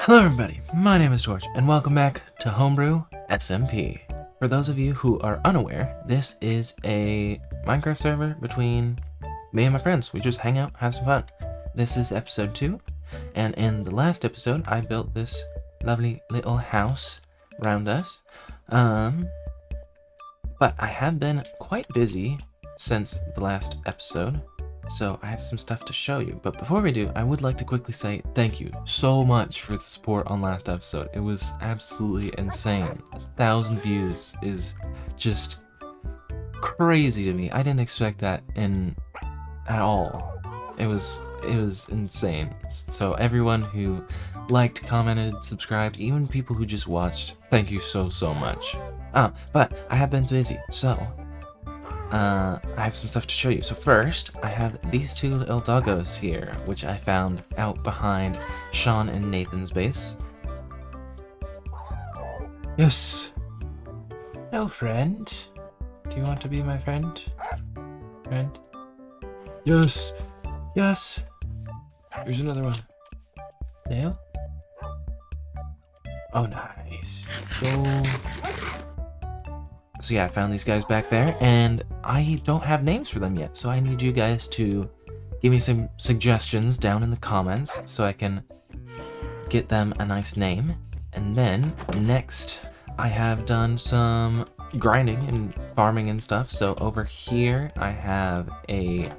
Hello everybody, my name is George, and welcome back to Homebrew SMP. For those of you who are unaware, this is a Minecraft server between me and my friends. We just hang out, have some fun. This is episode 2, and in the last episode, I built this lovely little house around us. But I have been quite busy since the last episode, so I have some stuff to show you. But before we do, I would like to quickly say thank you so much for the support on last episode. It was absolutely insane. 1,000 views is just crazy to me. I didn't expect that at all. It was insane. So everyone who liked, commented, subscribed, even people who just watched, thank you so much. But I have been busy, so I have some stuff to show you. So first, I have these two little doggos here, which I found out behind Sean and Nathan's base. Yes. No, friend. Do you want to be my friend? Friend? Yes. Yes. Here's another one. Nail? Oh, nice. So yeah, I found these guys back there, and I don't have names for them yet, so I need you guys to give me some suggestions down in the comments so I can get them a nice name. And then next, I have done some grinding and farming and stuff. So over here, I have a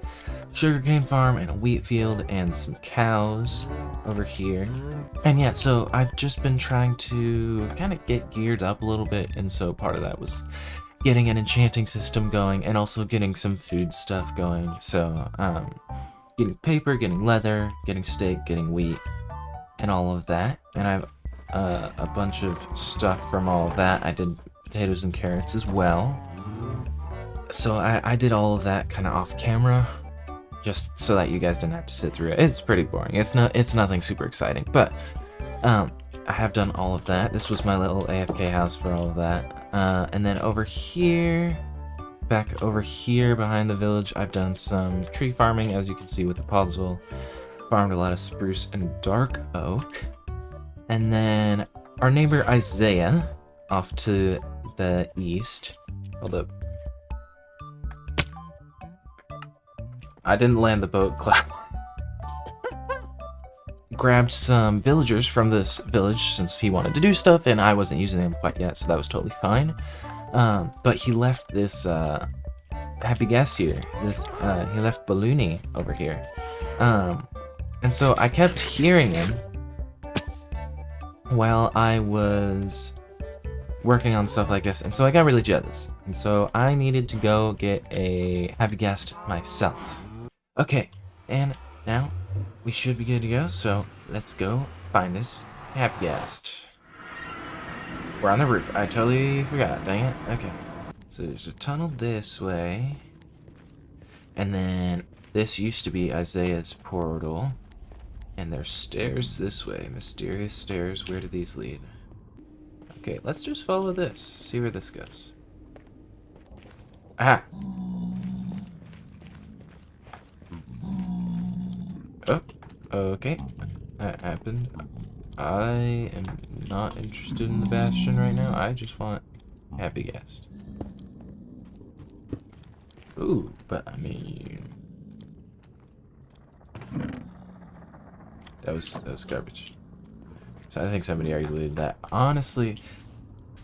sugarcane farm and a wheat field and some cows over here. And yeah, so I've just been trying to kind of get geared up a little bit, and so part of that was getting an enchanting system going and also getting some food stuff going. So getting paper, getting leather, getting steak, getting wheat, and all of that. And I have a bunch of stuff from all of that. I did potatoes and carrots as well. So I did all of that kind of off camera, just so that you guys didn't have to sit through it. It's pretty boring. It's nothing super exciting, but I have done all of that. This was my little AFK house for all of that. And then over here, back over here behind the village, I've done some tree farming, as you can see with the puzzle. Farmed a lot of spruce and dark oak. And then our neighbor Isaiah, off to the east. Hold up. I didn't land the boat clap. Grabbed some villagers from this village since he wanted to do stuff, and I wasn't using them quite yet, so that was totally fine. But he left this happy guest here. He left Balloony over here. And so I kept hearing him while I was working on stuff like this, and so I got really jealous. And so I needed to go get a happy guest myself. Okay, and now we should be good to go, so let's go find this happy guest. We're on the roof. I totally forgot, dang it. Okay. So there's a tunnel this way. And then this used to be Isaiah's portal. And there's stairs this way. Mysterious stairs. Where do these lead? Okay, let's just follow this. See where this goes. Aha! Oh, okay. That happened. I am not interested in the bastion right now. I just want happy guest. Ooh, but I mean, that was garbage. So I think somebody already looted that. Honestly,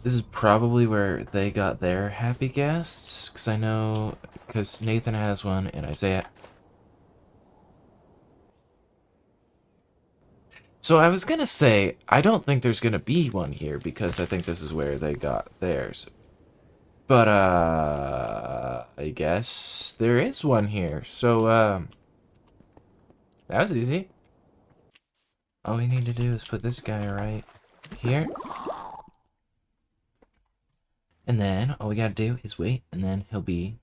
this is probably where they got their happy guests, because I know, because Nathan has one and Isaiah. So I was gonna say, I don't think there's gonna be one here because I think this is where they got theirs. But, I guess there is one here. So, that was easy. All we need to do is put this guy right here. And then all we gotta do is wait, and then he'll be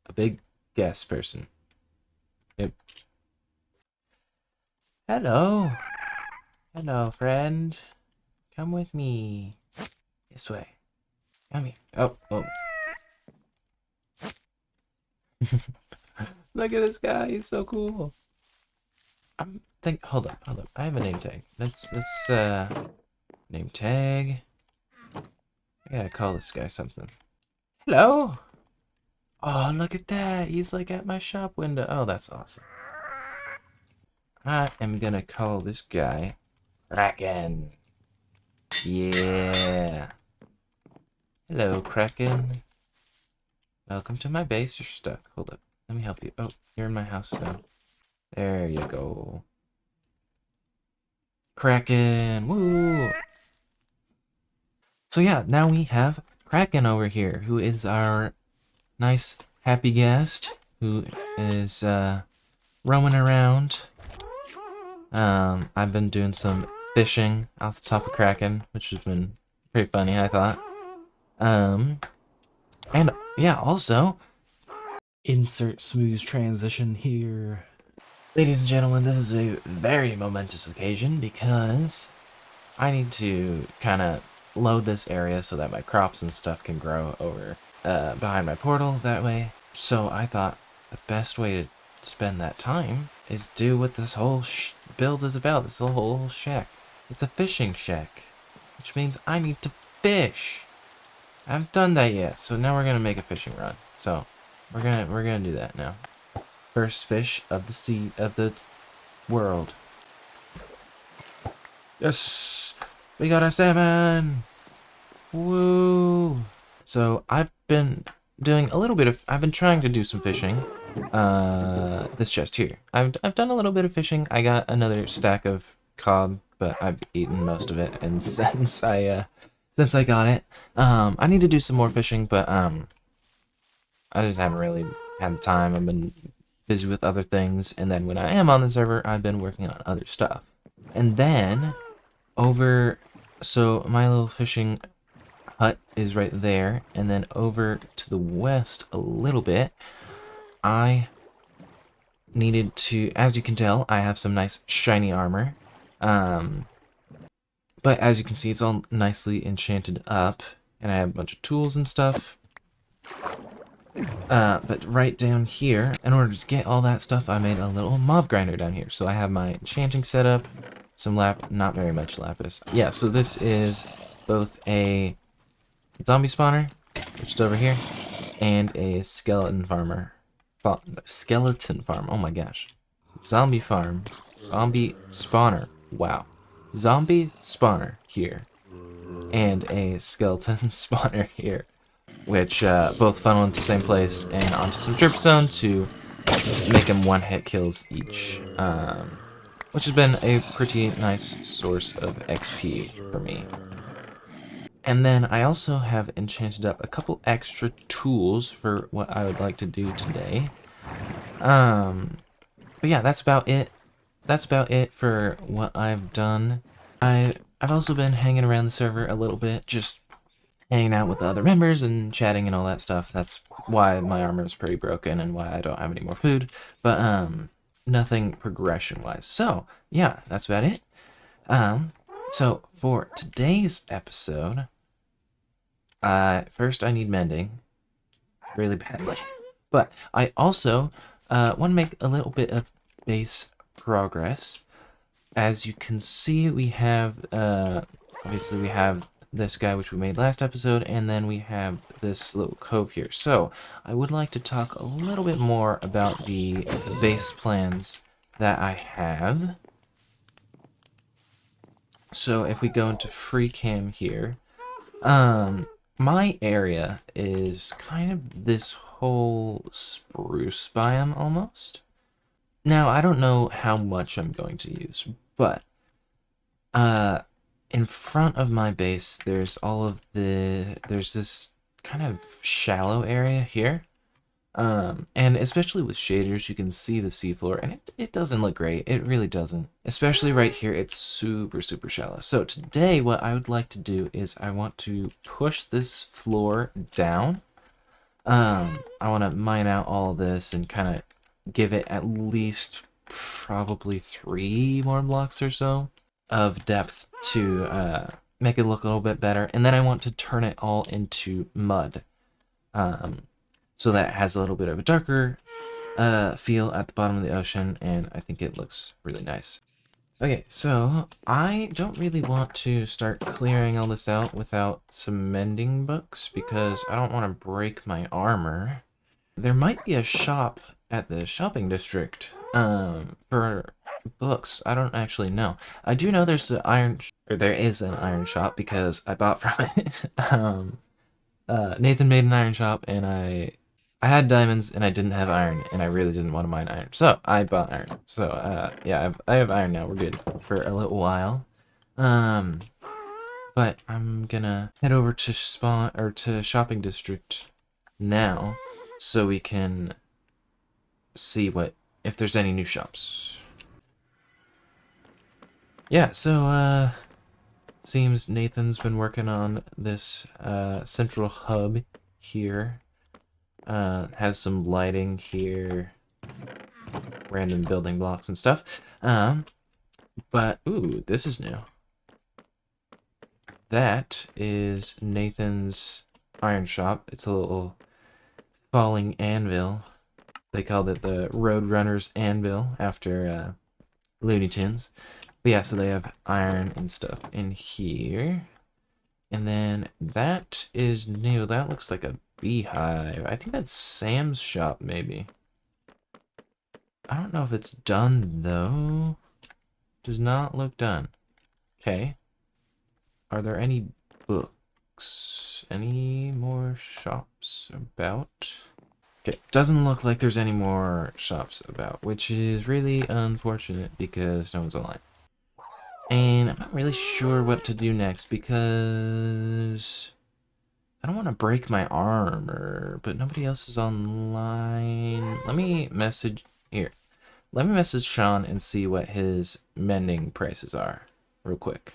a big guest person. Yep. Hello. Hello, friend. Come with me. This way. Come here. Oh. Look at this guy. He's so cool. think. Hold up, hold up. I have a name tag. Let's name tag. I gotta call this guy something. Hello. Oh, look at that. He's like at my shop window. Oh, that's awesome. I am gonna call this guy Kraken. Yeah. Hello, Kraken. Welcome to my base. You're stuck. Hold up. Let me help you. Oh, you're in my house now. There you go. Kraken. Woo! So yeah, now we have Kraken over here, who is our nice, happy guest, who is roaming around. I've been doing some fishing off the top of Kraken, which has been pretty funny, I thought. And yeah, also, insert smooth transition here. Ladies and gentlemen, this is a very momentous occasion because I need to kind of load this area so that my crops and stuff can grow over behind my portal that way. So I thought the best way to spend that time is do what this whole build is about, this whole shack. It's a fishing shack, which means I need to fish. I haven't done that yet, so now we're gonna make a fishing run. So we're gonna do that now. First fish of the sea of the world. Yes, we got a salmon. Woo! So I've been doing a little bit of. I've been trying to do some fishing. This chest here. I've done a little bit of fishing. I got another stack of cod, but I've eaten most of it, and since I got it, I need to do some more fishing, but I just haven't really had the time. I've been busy with other things, and then when I am on the server, I've been working on other stuff. And then so my little fishing hut is right there, and then over to the west a little bit, I needed to, as you can tell, I have some nice shiny armor. But as you can see, it's all nicely enchanted up, and I have a bunch of tools and stuff. But right down here, in order to get all that stuff, I made a little mob grinder down here. So I have my enchanting setup, some not very much lapis. Yeah, so this is both a zombie spawner, which is over here, and a skeleton farmer. Skeleton farm, oh my gosh. Zombie farm, zombie spawner, wow. Zombie spawner here, and a skeleton spawner here, which both funnel into the same place and onto the drip zone to make them one-hit kills each, which has been a pretty nice source of XP for me. And then I also have enchanted up a couple extra tools for what I would like to do today. But yeah, that's about it. That's about it for what I've done. I've also been hanging around the server a little bit, just hanging out with the other members and chatting and all that stuff. That's why my armor is pretty broken and why I don't have any more food. But nothing progression-wise. So yeah, that's about it. So for today's episode, first I need mending really badly, but I also want to make a little bit of base progress. As you can see, we have obviously we have this guy which we made last episode, and then we have this little cove here. So I would like to talk a little bit more about the base plans that I have. So if we go into free cam here, my area is kind of this whole spruce biome almost. Now, I don't know how much I'm going to use, but in front of my base, there's there's this kind of shallow area here. And especially with shaders, you can see the seafloor, and it doesn't look great. It really doesn't. Especially right here, it's super, super shallow. So today, what I would like to do is I want to push this floor down. I want to mine out all of this and kind of give it at least probably 3 more blocks or so of depth to make it look a little bit better. And then I want to turn it all into mud. So that it has a little bit of a darker feel at the bottom of the ocean, and I think it looks really nice. Okay, so I don't really want to start clearing all this out without some mending books because I don't want to break my armor. There might be a shop at the shopping district for books. I don't actually know. I do know there's an or there is an iron shop because I bought from it. Nathan made an iron shop, and I had diamonds, and I didn't have iron, and I really didn't want to mine iron, so I bought iron. So yeah, I have iron now. We're good for a little while. Um, but I'm gonna head over to spawn or to shopping district now, so we can see what if there's any new shops. Yeah, so seems Nathan's been working on this central hub here. Has some lighting here, random building blocks and stuff. But ooh, this is new. That is Nathan's iron shop. It's a little falling anvil. They called it the Roadrunner's Anvil after Looney Tunes. But yeah, so they have iron and stuff in here. And then that is new. That looks like a beehive. I think that's Sam's shop, maybe. I don't know if it's done, though. Does not look done. Okay. Are there any books? Any more shops about? Okay, doesn't look like there's any more shops about, which is really unfortunate because no one's online. And I'm not really sure what to do next because I don't want to break my armor, but nobody else is online. Let me message here. Let me message Sean and see what his mending prices are real quick.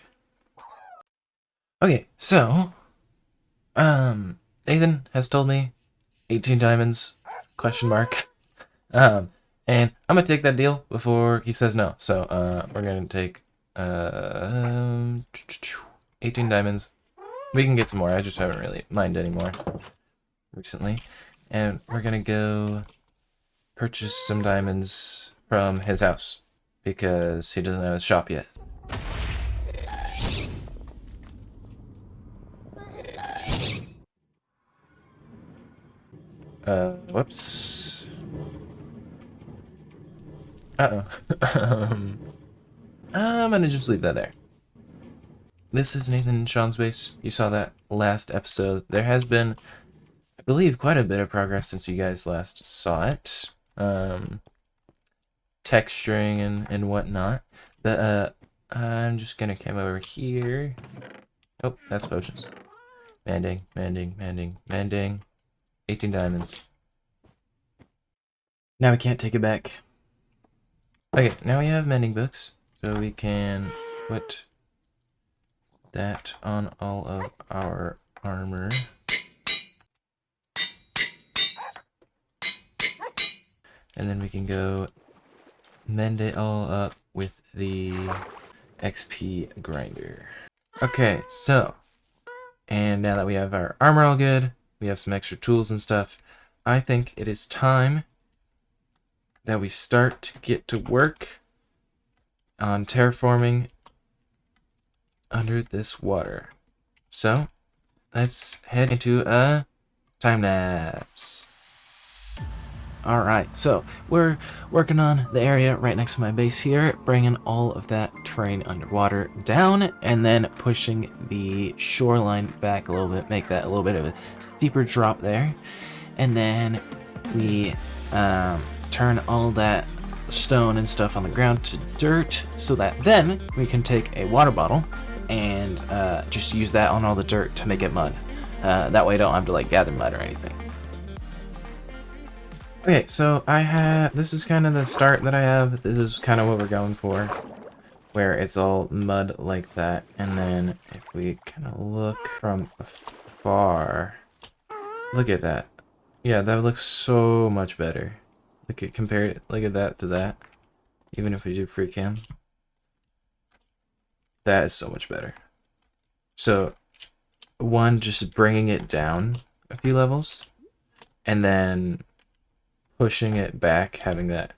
Okay, so Nathan has told me 18 diamonds question mark. And I'm gonna take that deal before he says no. So we're gonna take 18 diamonds. We can get some more. I just haven't really mined anymore recently. And we're gonna go purchase some diamonds from his house because he doesn't have a shop yet. Whoops. Uh-oh. I'm gonna just leave that there. This is Nathan and Sean's base. You saw that last episode. There has been, I believe, quite a bit of progress since you guys last saw it. Texturing and whatnot. But I'm just gonna come over here. Oh, that's potions. Mending, mending, mending, mending. 18 diamonds. Now we can't take it back. Okay, now we have mending books, so we can put that on all of our armor. And then we can go mend it all up with the XP grinder. Okay, so, and now that we have our armor all good, we have some extra tools and stuff, I think it is time that we start to get to work on terraforming under this water. So, let's head into a time lapse. Alright, so we're working on the area right next to my base here, bringing all of that terrain underwater down, and then pushing the shoreline back a little bit, make that a little bit of a steeper drop there. And then we turn all that stone and stuff on the ground to dirt, so that then we can take a water bottle and just use that on all the dirt to make it mud. That way I don't have to like gather mud or anything. Okay, so this is kind of the start that I have. This is kind of what we're going for, where it's all mud like that. And then if we kind of look from afar, look at that. Yeah, that looks so much better. Look at look at that to that. Even if we do free cam, that is so much better. So one, just bringing it down a few levels, and then pushing it back, having that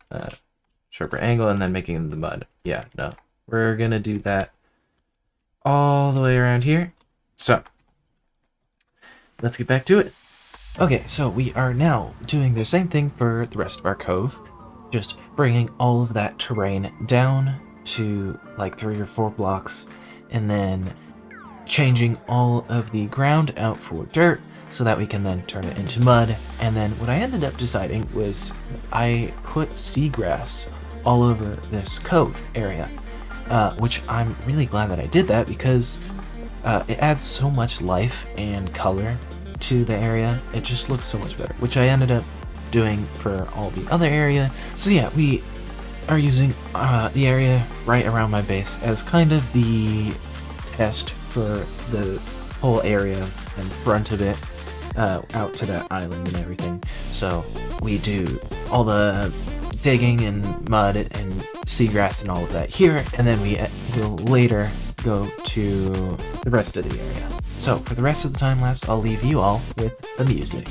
sharper angle, and then making the mud. Yeah, no, we're gonna do that all the way around here. So, let's get back to it. Okay, so we are now doing the same thing for the rest of our cove. Just bringing all of that terrain down to like 3 or 4 blocks, and then changing all of the ground out for dirt so that we can then turn it into mud. And then what I ended up deciding was I put seagrass all over this cove area, which I'm really glad that I did that because it adds so much life and color to the area. It just looks so much better, which I ended up doing for all the other area. So yeah, we are using the area right around my base as kind of the test for the whole area and front of it, out to that island and everything. So we do all the digging and mud and seagrass and all of that here, and then we will later go to the rest of the area. So for the rest of the time lapse, I'll leave you all with the music.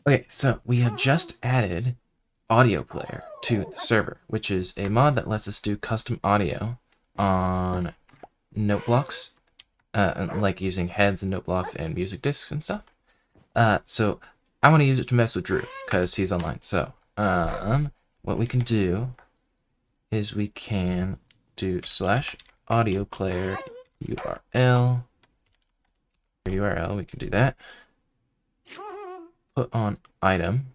Okay, so we have just added audio player to the server, which is a mod that lets us do custom audio on note blocks, like using heads and note blocks and music discs and stuff. So I want to use it to mess with Drew because he's online. So what we can do is we can do / audio player URL. We can do that. Put on item.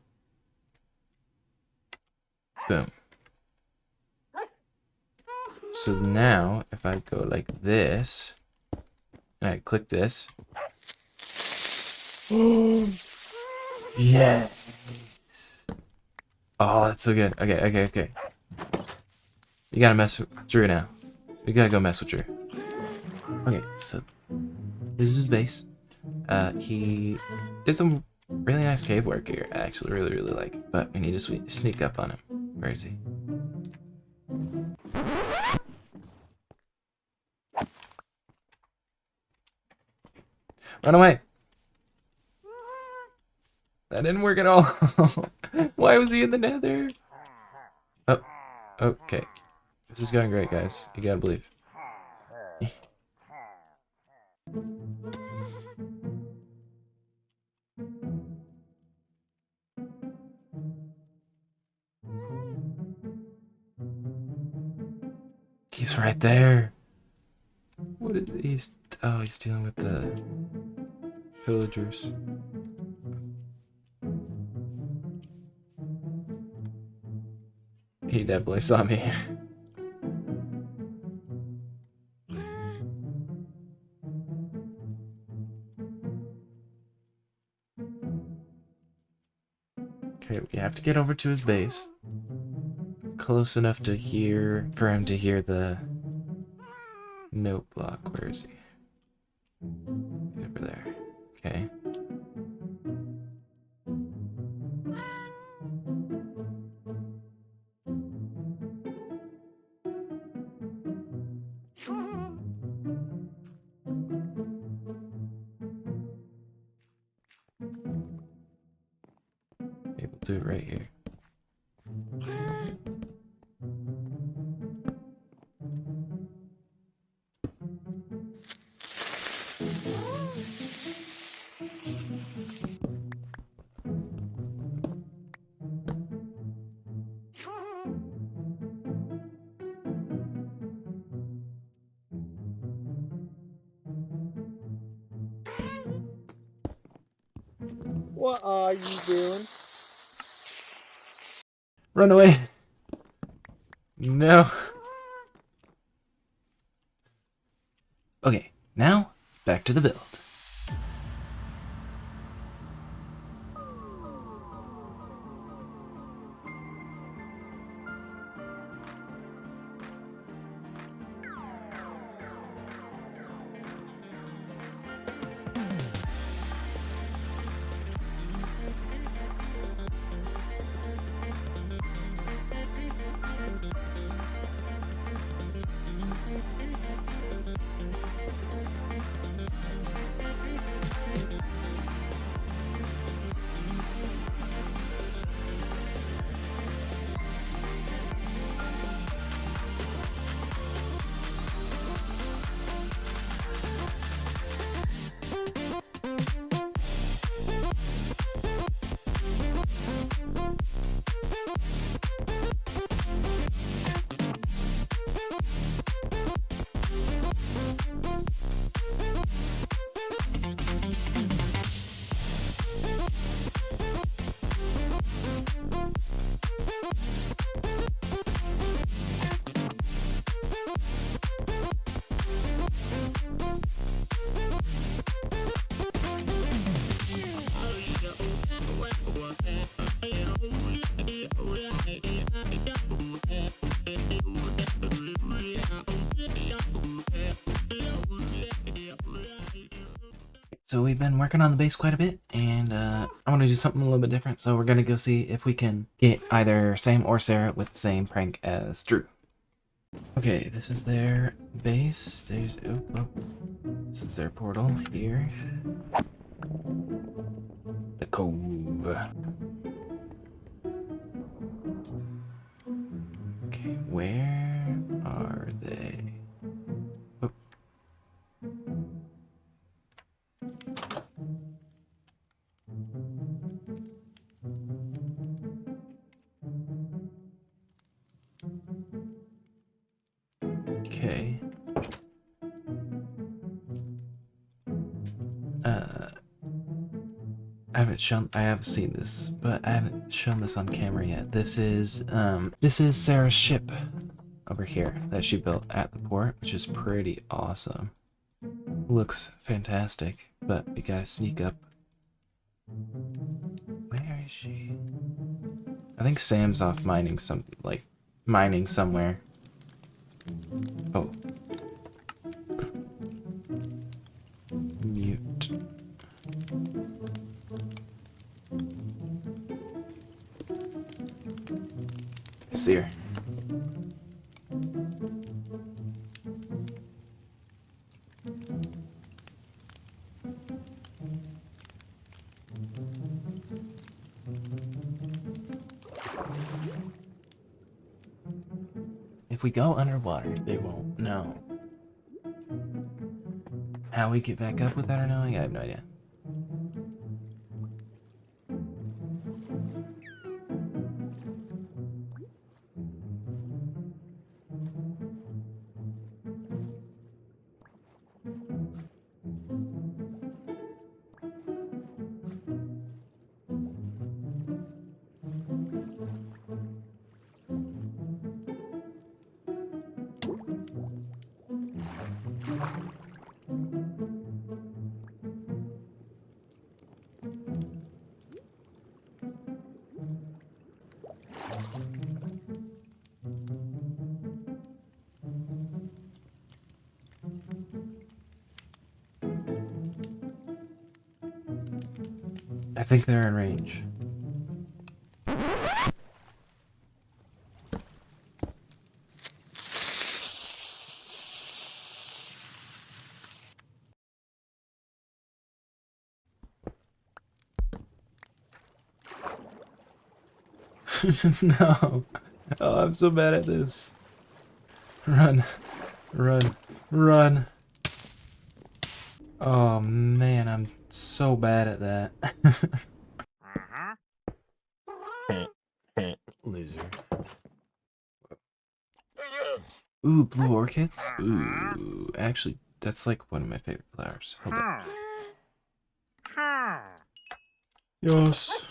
Boom. So now, if I go like this, and I click this. Yes. Oh, that's so good. Okay. You gotta mess with Drew now. We gotta go mess with Drew. Okay, so this is his base. He did some really nice cave work here. I actually really like, but we need to sneak up on him. Where is he? Run away! That didn't work at all. Why was he in the nether? Oh, okay. This is going great, guys. You gotta believe. He's right there. What is he's? Oh, he's dealing with the villagers. He definitely saw me. Okay, we have to get over to his base. Close enough to hear, for him to hear the note block. Where is he? Over there. Okay. Maybe we'll do it right here. What are you doing? Run away! No. Okay, now back to the build. So we've been working on the base quite a bit, and I want to do something a little bit different. So we're gonna go see if we can get either Sam or Sarah with the same prank as Drew. Okay, this is their base. This is their portal here. The cove. Okay, where are they? Oh. Okay. I have seen this, but I haven't shown this on camera yet. This is Sarah's ship over here that she built at the port, which is pretty awesome. Looks fantastic, but we gotta sneak up. Where is she? I think Sam's off mining somewhere. Oh. Mute. I see her. If we go underwater, they won't know. How we get back up without her knowing, I have no idea. I think they're in range. No. Oh, I'm so bad at this. Run. Run. Run. Oh man, I'm so bad at that. Loser. Ooh, blue orchids? Ooh, actually, that's like one of my favorite flowers. Hold on. Yes.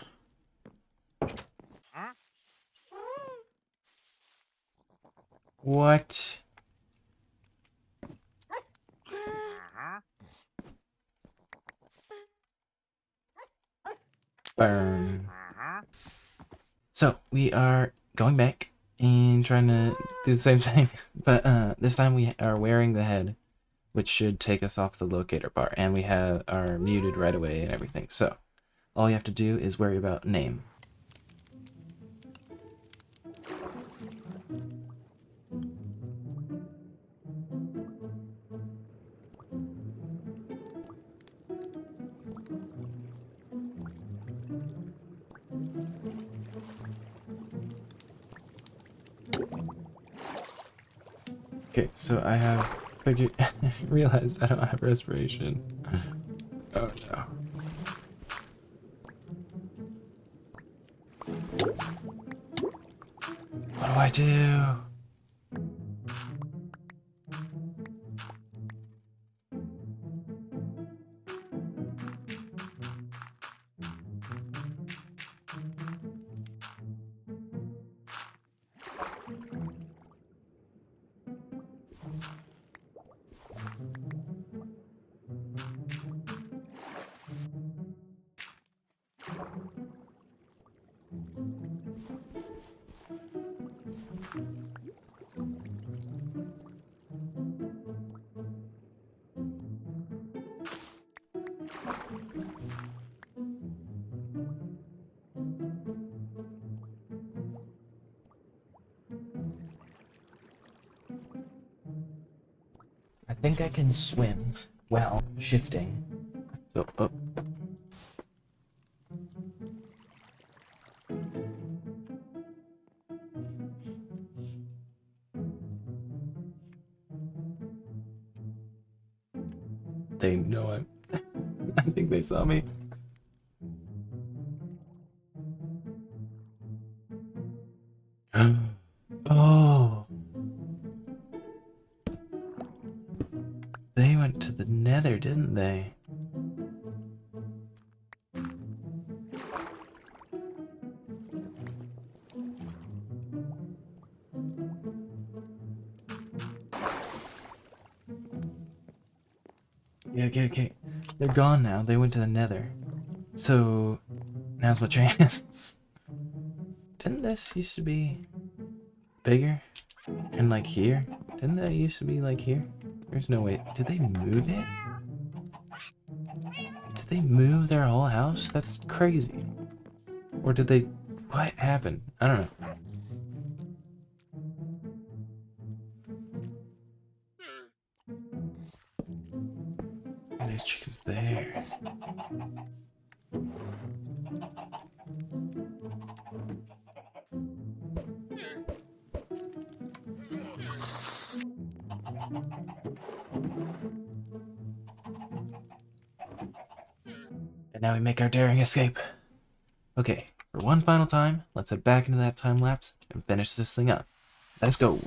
What? Burn. So we are going back and trying to do the same thing, but this time we are wearing the head, which should take us off the locator bar, and we are muted right away and everything. So all you have to do is worry about name. Okay, so I have figured, realized I don't have respiration. Oh no. What do I do? I think I can swim while shifting. So, oh. They know it. I think they saw me. Oh. They went to the nether, didn't they? Yeah, okay. They're gone now. They went to the nether. So, now's my chance. Didn't this used to be bigger? And like here? Didn't that used to be like here? There's no way. Did they move it? Did they move their whole house? That's crazy. Or did they... What happened? I don't know. And there's chickens there. And now we make our daring escape. Okay, for one final time, let's head back into that time lapse and finish this thing up. Let's go.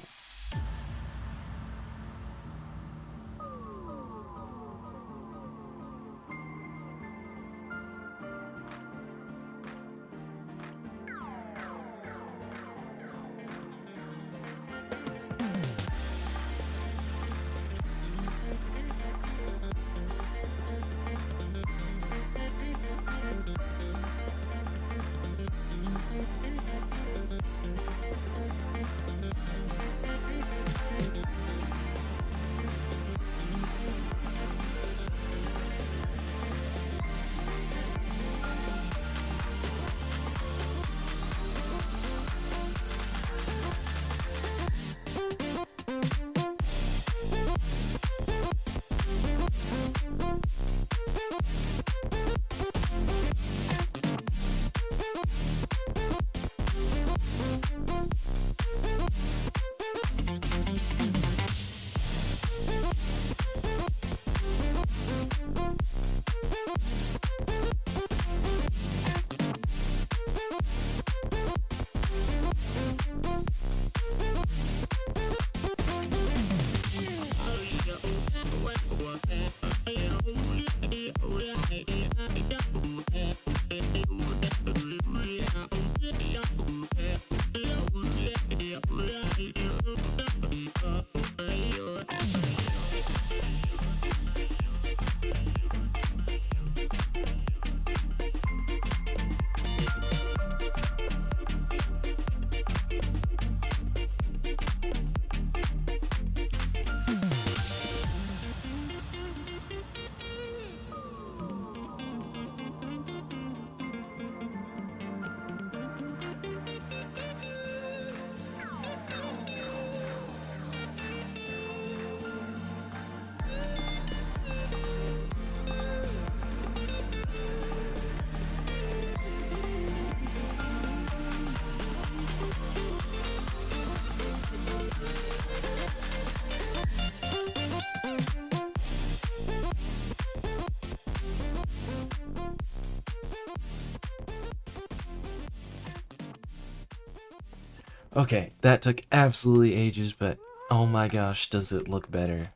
Okay, that took absolutely ages, but oh my gosh, does it look better.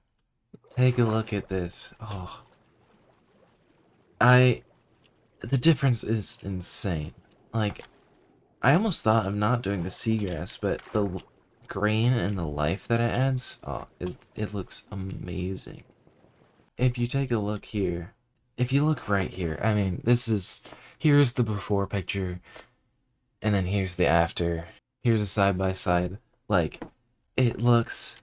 Take a look at this. Oh, the difference is insane. Like, I almost thought of not doing the seagrass, but the grain and the life that it adds, oh, it looks amazing. If you take a look here, if you look right here, I mean, here's the before picture, and then here's the after. Here's a side by side. Like, it looks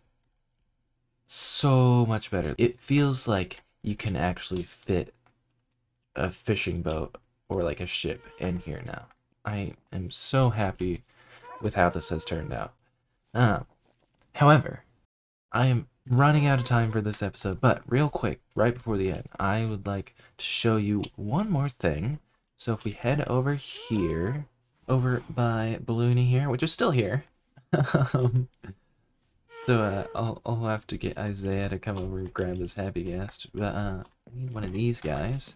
so much better. It feels like you can actually fit a fishing boat or like a ship in here now. I am so happy with how this has turned out. However, I am running out of time for this episode, but real quick, right before the end, I would like to show you one more thing. So if we head over here, over by Balloony here, which is still here. I'll have to get Isaiah to come over and grab this happy guest. But I need one of these guys.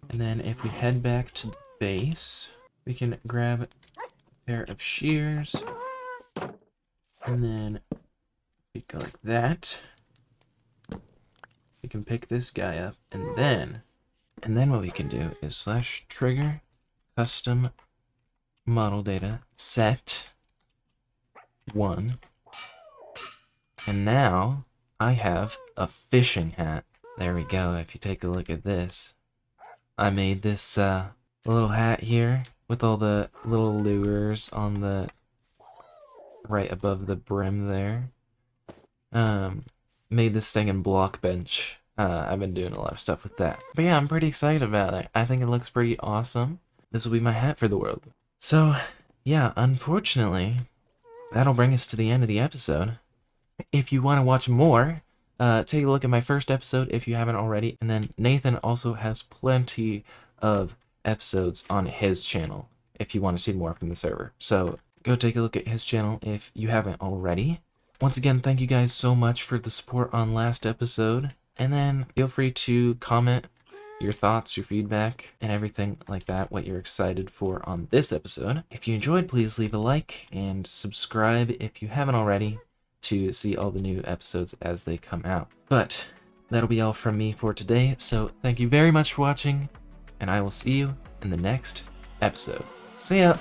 And then if we head back to the base, we can grab a pair of shears. And then we go like that. We can pick this guy up, and then what we can do is /trigger custom model data set 1. And now I have a fishing hat. There we go. If you take a look at this, I made this little hat here with all the little lures on the right above the brim there. Made this thing in block bench. I've been doing a lot of stuff with that. But yeah, I'm pretty excited about it. I think it looks pretty awesome. This will be my hat for the world. So yeah, unfortunately, that'll bring us to the end of the episode. If you want to watch more, take a look at my first episode if you haven't already. And then Nathan also has plenty of episodes on his channel if you want to see more from the server. So go take a look at his channel if you haven't already. Once again, thank you guys so much for the support on last episode. And then feel free to comment your thoughts, your feedback, and everything like that, what you're excited for on this episode. If you enjoyed, please leave a like and subscribe if you haven't already to see all the new episodes as they come out. But that'll be all from me for today, so thank you very much for watching, and I will see you in the next episode. See ya!